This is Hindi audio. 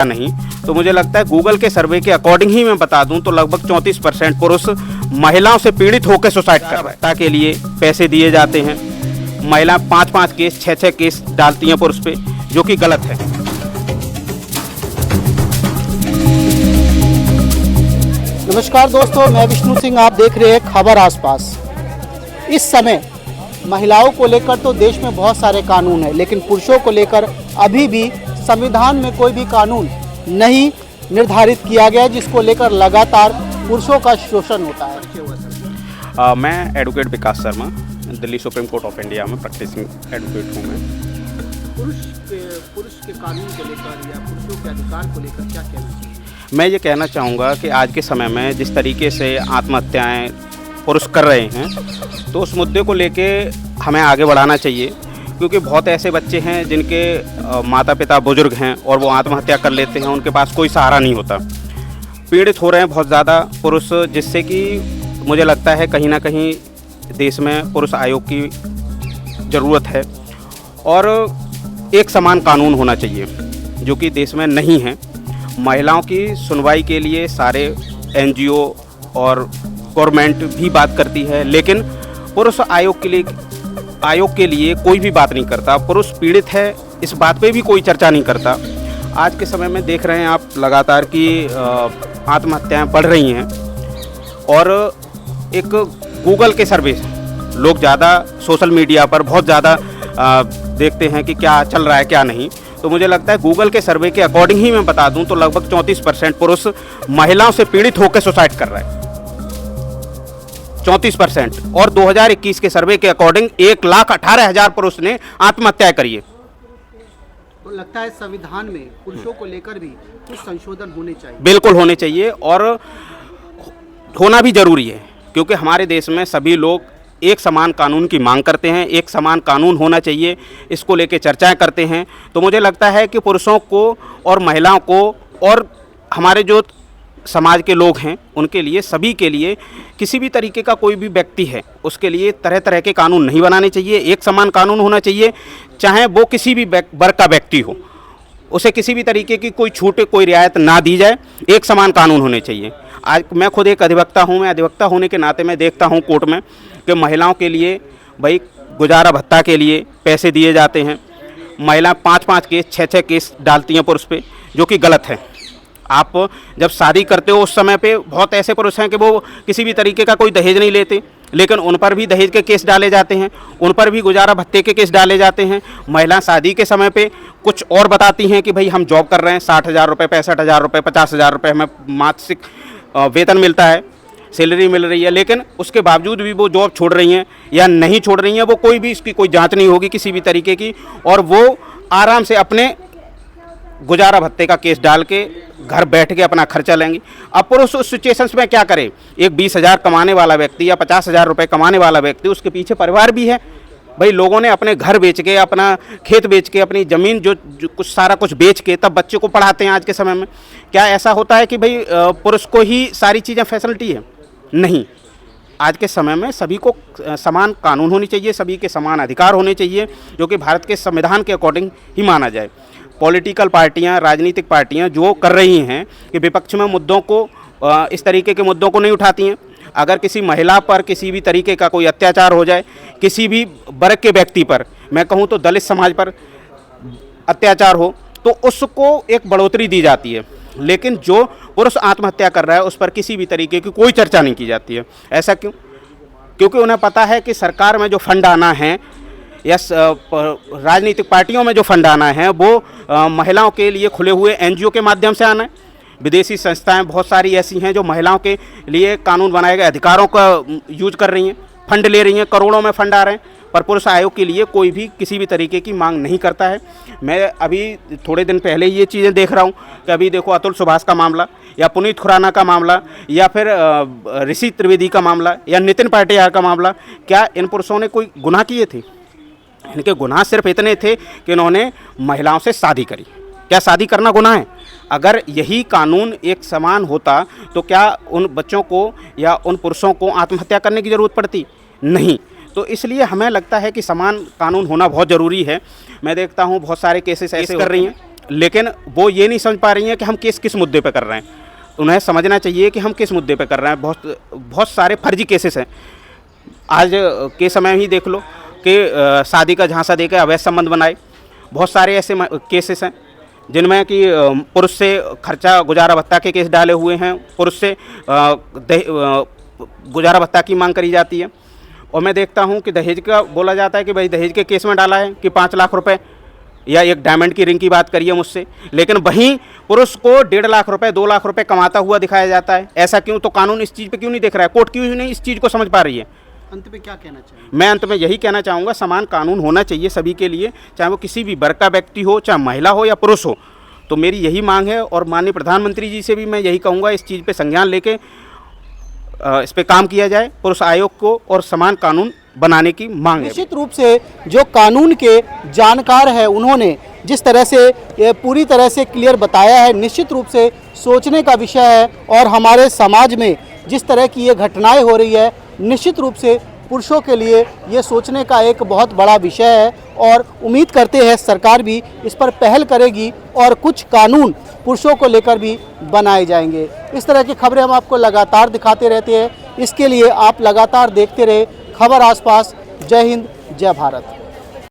नहीं, तो मुझे लगता है गूगल के सर्वे के अकॉर्डिंग ही मैं बता दूं तो लगभग 34% पुरुष महिलाओं से पीड़ित होकर सुसाइड कर रहे हैं। के लिए पैसे दिए जाते हैं, महिला 5-5 केस 6-6 केस डालती हैं पुरुष पे, जो कि गलत है। नमस्कार दोस्तों, मैं विष्णु सिंह, आप देख रहे हैं खबर आसपास। इस समय महिलाओं को लेकर तो देश में बहुत सारे कानून हैं, लेकिन पुरुषों को लेकर अभी भी संविधान में कोई भी कानून नहीं निर्धारित किया गया, जिसको लेकर लगातार पुरुषों का शोषण होता है। मैं advocate Vikas Sharma, Delhi supreme court of India में प्रैक्टिसिंग एडवोकेट हूँ। मैं पुरुष के कानून को लेकर या पुरुषों के अधिकार को लेकर क्या कहना चाहिए? मैं ये कहना चाहूँगा कि आज के समय में जिस तरीके से आत्महत्याएं पुरुष कर रहे हैं, तो उस मुद्दे को लेके हमें आगे बढ़ाना चाहिए, क्योंकि बहुत ऐसे बच्चे हैं जिनके माता पिता बुजुर्ग हैं और वो आत्महत्या कर लेते हैं, उनके पास कोई सहारा नहीं होता। पीड़ित हो रहे हैं बहुत ज़्यादा पुरुष, जिससे कि मुझे लगता है कहीं ना कहीं देश में पुरुष आयोग की ज़रूरत है और एक समान कानून होना चाहिए, जो कि देश में नहीं है। महिलाओं की सुनवाई के लिए सारे NGO और गवर्नमेंट भी बात करती है, लेकिन पुरुष आयोग के लिए कोई भी बात नहीं करता। पुरुष पीड़ित है, इस बात पे भी कोई चर्चा नहीं करता। आज के समय में देख रहे हैं आप लगातार कि आत्महत्याएं बढ़ रही हैं, और एक गूगल के सर्वे लोग ज़्यादा सोशल मीडिया पर बहुत ज़्यादा देखते हैं कि क्या चल रहा है क्या नहीं, तो मुझे लगता है गूगल के सर्वे के अकॉर्डिंग ही मैं बता दूं तो लगभग 34% पुरुष महिलाओं से पीड़ित होकर सुसाइड कर रहा है, 34%। और 2021 के सर्वे के अकॉर्डिंग 1,18,000 पुरुष ने आत्महत्या करी है। तो लगता है संविधान में पुरुषों को लेकर भी कुछ संशोधन होने चाहिए। बिल्कुल होने चाहिए, और होना भी जरूरी है, क्योंकि हमारे देश में सभी लोग एक समान कानून की मांग करते हैं। एक समान कानून होना चाहिए, इसको लेके चर्चाएं करते हैं। तो मुझे लगता है कि पुरुषों को और महिलाओं को और हमारे जो समाज के लोग हैं उनके लिए, सभी के लिए, किसी भी तरीके का कोई भी व्यक्ति है उसके लिए तरह तरह के कानून नहीं बनाने चाहिए। एक समान कानून होना चाहिए, चाहे वो किसी भी वर्ग का व्यक्ति हो, उसे किसी भी तरीके की कोई छूट कोई रियायत ना दी जाए। एक समान कानून होने चाहिए। आज मैं खुद एक अधिवक्ता हूँ, मैं अधिवक्ता होने के नाते मैं देखता हूँ कोर्ट में कि महिलाओं के लिए भाई गुजारा भत्ता के लिए पैसे दिए जाते हैं, महिला 5-5 केस 6-6 केस डालती हैं पुरुष पे, जो कि गलत है। आप जब शादी करते हो उस समय पे बहुत ऐसे पुरुष हैं कि वो किसी भी तरीके का कोई दहेज नहीं लेते, लेकिन उन पर भी दहेज के केस डाले जाते हैं, उन पर भी गुजारा भत्ते के केस डाले जाते हैं। महिला शादी के समय पे कुछ और बताती हैं कि भाई हम जॉब कर रहे हैं, 60,000 रुपये, 65,000 रुपये, 50,000 रुपये हमें मासिक वेतन मिलता है, सैलरी मिल रही है, लेकिन उसके बावजूद भी वो जॉब छोड़ रही हैं या नहीं छोड़ रही हैं, वो कोई भी इसकी कोई जांच नहीं होगी किसी भी तरीके की, और वो आराम से अपने गुजारा भत्ते का केस डाल के घर बैठ के अपना खर्चा लेंगी। अब पुरुष उस सिचुएशंस में क्या करे? एक 20,000 कमाने वाला व्यक्ति या 50,000 रुपये कमाने वाला व्यक्ति, उसके पीछे परिवार भी है। भाई लोगों ने अपने घर बेच के, अपना खेत बेच के, अपनी ज़मीन जो कुछ सारा कुछ बेच के तब बच्चे को पढ़ाते हैं आज के समय में। क्या ऐसा होता है कि भाई पुरुष को ही सारी चीज़ें फैसिलिटी है? नहीं। आज के समय में सभी को समान कानून होनी चाहिए, सभी के समान अधिकार होने चाहिए, जो कि भारत के संविधान के अकॉर्डिंग ही माना जाए। पॉलिटिकल पार्टियां, राजनीतिक पार्टियां जो कर रही हैं कि विपक्ष में मुद्दों को, इस तरीके के मुद्दों को नहीं उठाती हैं। अगर किसी महिला पर किसी भी तरीके का कोई अत्याचार हो जाए, किसी भी वर्ग के व्यक्ति पर, मैं कहूँ तो दलित समाज पर अत्याचार हो, तो उसको एक बढ़ोतरी दी जाती है, लेकिन जो पुरुष आत्महत्या कर रहा है उस पर किसी भी तरीके की कोई चर्चा नहीं की जाती है। ऐसा क्यों? क्योंकि उन्हें पता है कि सरकार में जो फंड आना है या राजनीतिक पार्टियों में जो फंड आना है वो महिलाओं के लिए खुले हुए NGO के माध्यम से आना है। विदेशी संस्थाएं बहुत सारी ऐसी हैं जो महिलाओं के लिए कानून बनाए गए अधिकारों का यूज कर रही हैं, फंड ले रही हैं, करोड़ों में फंड आ रहे हैं, पर पुरुष आयोग के लिए कोई भी किसी भी तरीके की मांग नहीं करता है। मैं अभी थोड़े दिन पहले ये चीज़ें देख रहा हूँ कि अभी देखो अतुल सुभाष का मामला, या पुनीत खुराना का मामला, या फिर ऋषि त्रिवेदी का मामला, या नितिन पाटियार का मामला। क्या इन पुरुषों ने कोई गुनाह किए थे? इनके गुनाह सिर्फ इतने थे कि इन्होंने महिलाओं से शादी करी। क्या शादी करना गुनाह है? अगर यही कानून एक समान होता तो क्या उन बच्चों को या उन पुरुषों को आत्महत्या करने की ज़रूरत पड़ती? नहीं। तो इसलिए हमें लगता है कि समान कानून होना बहुत ज़रूरी है। मैं देखता हूँ बहुत सारे केसेस ऐसे कर रही हैं लेकिन वो ये नहीं समझ पा रही हैं कि हम केस किस मुद्दे पे कर रहे हैं। उन्हें समझना चाहिए कि हम किस मुद्दे पे कर रहे हैं। बहुत सारे फर्जी केसेस हैं। आज के समय ही देख लो कि शादी का झांसा देकर अवैध संबंध बनाए। बहुत सारे ऐसे केसेस हैं जिनमें कि पुरुष से खर्चा गुजारा भत्ता के केस डाले हुए हैं, पुरुष से गुजारा भत्ता की मांग करी जाती है। और मैं देखता हूं कि दहेज का बोला जाता है कि भाई दहेज के केस में डाला है कि 5 लाख रुपए या एक डायमंड की रिंग की बात करिए मुझसे, लेकिन वहीं पुरुष को 1.5 लाख रुपए 2 लाख रुपए कमाता हुआ दिखाया जाता है। ऐसा क्यों? तो कानून इस चीज़ पे क्यों नहीं देख रहा है? कोर्ट क्यों नहीं इस चीज़ को समझ पा रही है? अंत में क्या कहना चाहिए? मैं अंत में यही कहना चाहूँगा, समान कानून होना चाहिए सभी के लिए, चाहे वो किसी भी वर्ग का व्यक्ति हो, चाहे महिला हो या पुरुष हो। तो मेरी यही मांग है और माननीय प्रधानमंत्री जी से भी मैं यही कहूँगा, इस चीज़ पे संज्ञान लेके इस पे काम किया जाए। पुरुष आयोग को और समान कानून बनाने की मांग है। निश्चित रूप से जो कानून के जानकार है उन्होंने जिस तरह से ये पूरी तरह से क्लियर बताया है, निश्चित रूप से सोचने का विषय है। और हमारे समाज में जिस तरह की ये घटनाएं हो रही है, निश्चित रूप से पुरुषों के लिए ये सोचने का एक बहुत बड़ा विषय है। और उम्मीद करते हैं सरकार भी इस पर पहल करेगी और कुछ कानून पुरुषों को लेकर भी बनाए जाएंगे। इस तरह की खबरें हम आपको लगातार दिखाते रहते हैं। इसके लिए आप लगातार देखते रहे खबर आसपास। जय हिंद, जय भारत।